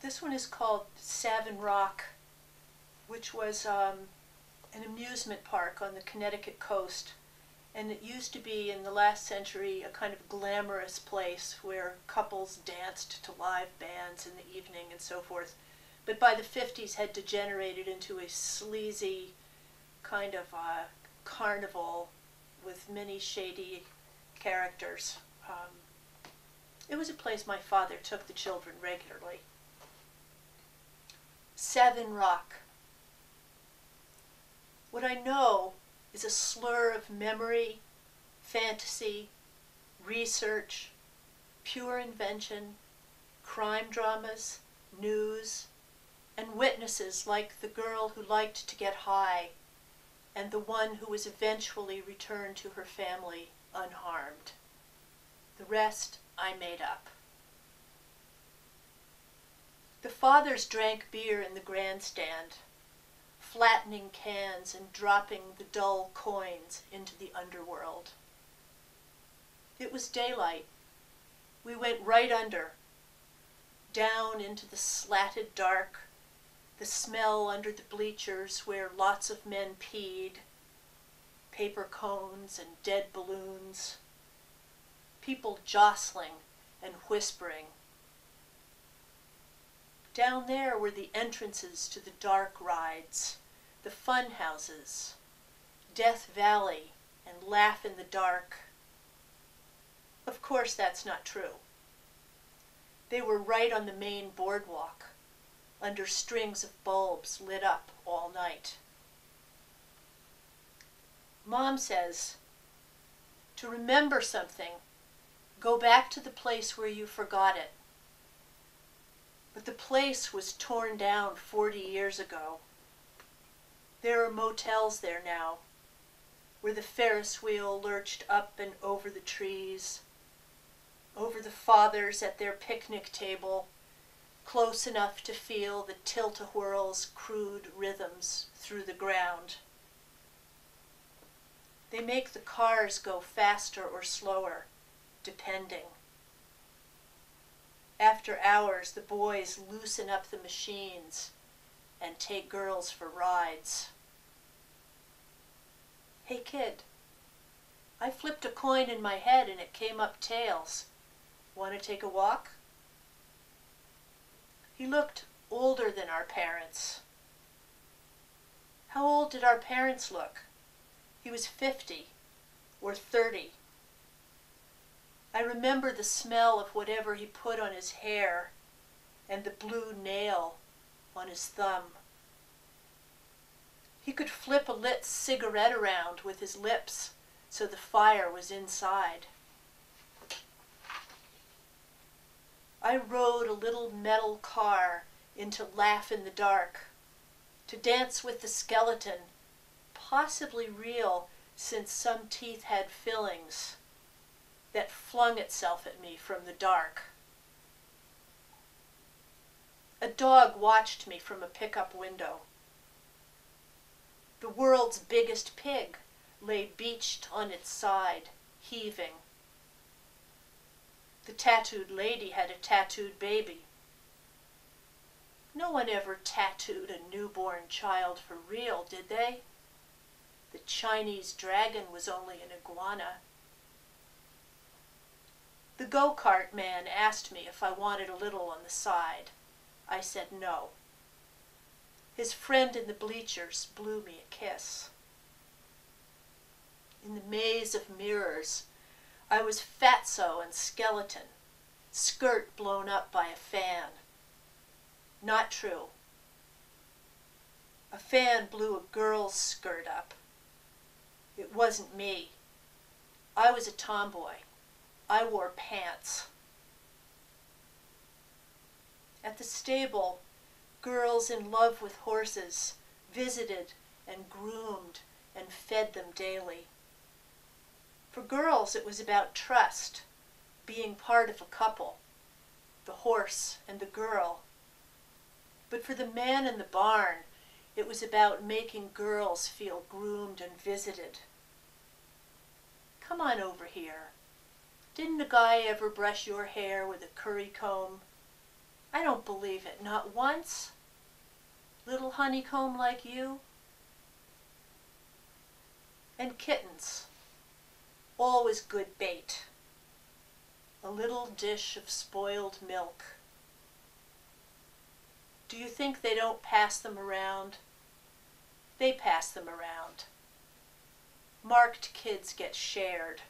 This one is called Savin Rock, which was an amusement park on the Connecticut coast. And it used to be, in the last century, a kind of glamorous place where couples danced to live bands in the evening and so forth. But by the 50s had degenerated into a sleazy kind of carnival with many shady characters. It was a place my father took the children regularly. Savin Rock. What I know is a slur of memory, fantasy, research, pure invention, crime dramas, news, and witnesses like the girl who liked to get high and the one who was eventually returned to her family unharmed. The rest I made up. The fathers drank beer in the grandstand, flattening cans and dropping the dull coins into the underworld. It was daylight. We went right under, down into the slatted dark, the smell under the bleachers where lots of men peed, paper cones and dead balloons, people jostling and whispering. Down there were the entrances to the dark rides, the fun houses, Death Valley and Laugh in the Dark. Of course that's not true. They were right on the main boardwalk, under strings of bulbs lit up all night. Mom says, to remember something, go back to the place where you forgot it. But the place was torn down 40 years ago. There are motels there now, where the Ferris wheel lurched up and over the trees, over the fathers at their picnic table, close enough to feel the tilt-a-whirl's crude rhythms through the ground. They make the cars go faster or slower, depending. After hours, the boys loosen up the machines and take girls for rides. Hey kid, I flipped a coin in my head and it came up tails. Want to take a walk? He looked older than our parents. How old did our parents look? He was 50 or 30. I remember the smell of whatever he put on his hair and the blue nail on his thumb. He could flip a lit cigarette around with his lips so the fire was inside. I rode a little metal car into Laugh in the Dark to dance with the skeleton, possibly real since some teeth had fillings, that flung itself at me from the dark. A dog watched me from a pickup window. The world's biggest pig lay beached on its side, heaving. The tattooed lady had a tattooed baby. No one ever tattooed a newborn child for real, did they? The Chinese dragon was only an iguana. The go-kart man asked me if I wanted a little on the side. I said no. His friend in the bleachers blew me a kiss. In the maze of mirrors, I was fatso and skeleton, skirt blown up by a fan. Not true. A fan blew a girl's skirt up. It wasn't me. I was a tomboy. I wore pants. At the stable, girls in love with horses visited and groomed and fed them daily. For girls, it was about trust, being part of a couple, the horse and the girl. But for the man in the barn, it was about making girls feel groomed and visited. Come on over here. Didn't a guy ever brush your hair with a curry comb? I don't believe it, not once. Little honeycomb like you. And kittens, always good bait. A little dish of spoiled milk. Do you think they don't pass them around? They pass them around. Marked kids get shared.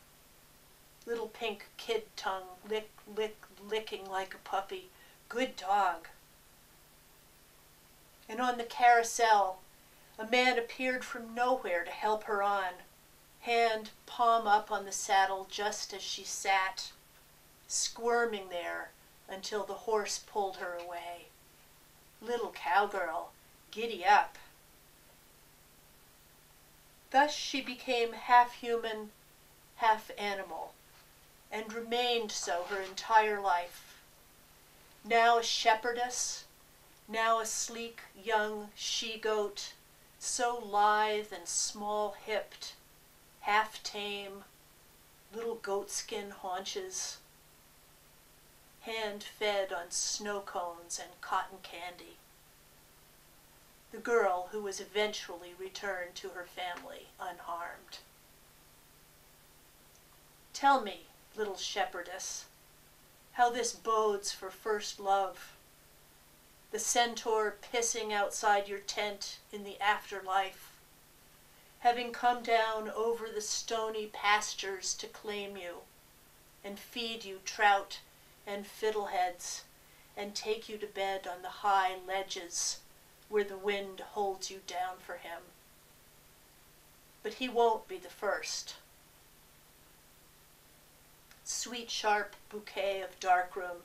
Little pink kid tongue licking like a puppy. Good dog. And on the carousel, a man appeared from nowhere to help her on, hand palm up on the saddle just as she sat, squirming there until the horse pulled her away. Little cowgirl, giddy up. Thus she became half human, half animal, and remained so her entire life. Now a shepherdess, now a sleek young she-goat, so lithe and small-hipped, half-tame, little goatskin haunches, hand-fed on snow cones and cotton candy. The girl who was eventually returned to her family unharmed. Tell me, little shepherdess, how this bodes for first love. The centaur pissing outside your tent in the afterlife, having come down over the stony pastures to claim you and feed you trout and fiddleheads and take you to bed on the high ledges where the wind holds you down for him. But he won't be the first. Sweet sharp bouquet of darkroom,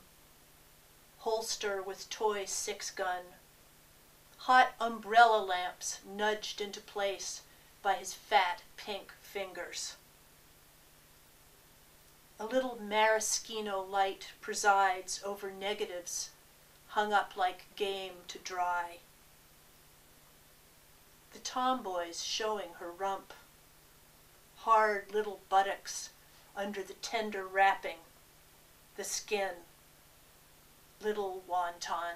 holster with toy 6-gun, hot umbrella lamps nudged into place by his fat pink fingers. A little maraschino light presides over negatives hung up like game to dry. The tomboy's showing her rump, hard little buttocks under the tender wrapping, the skin, little wonton.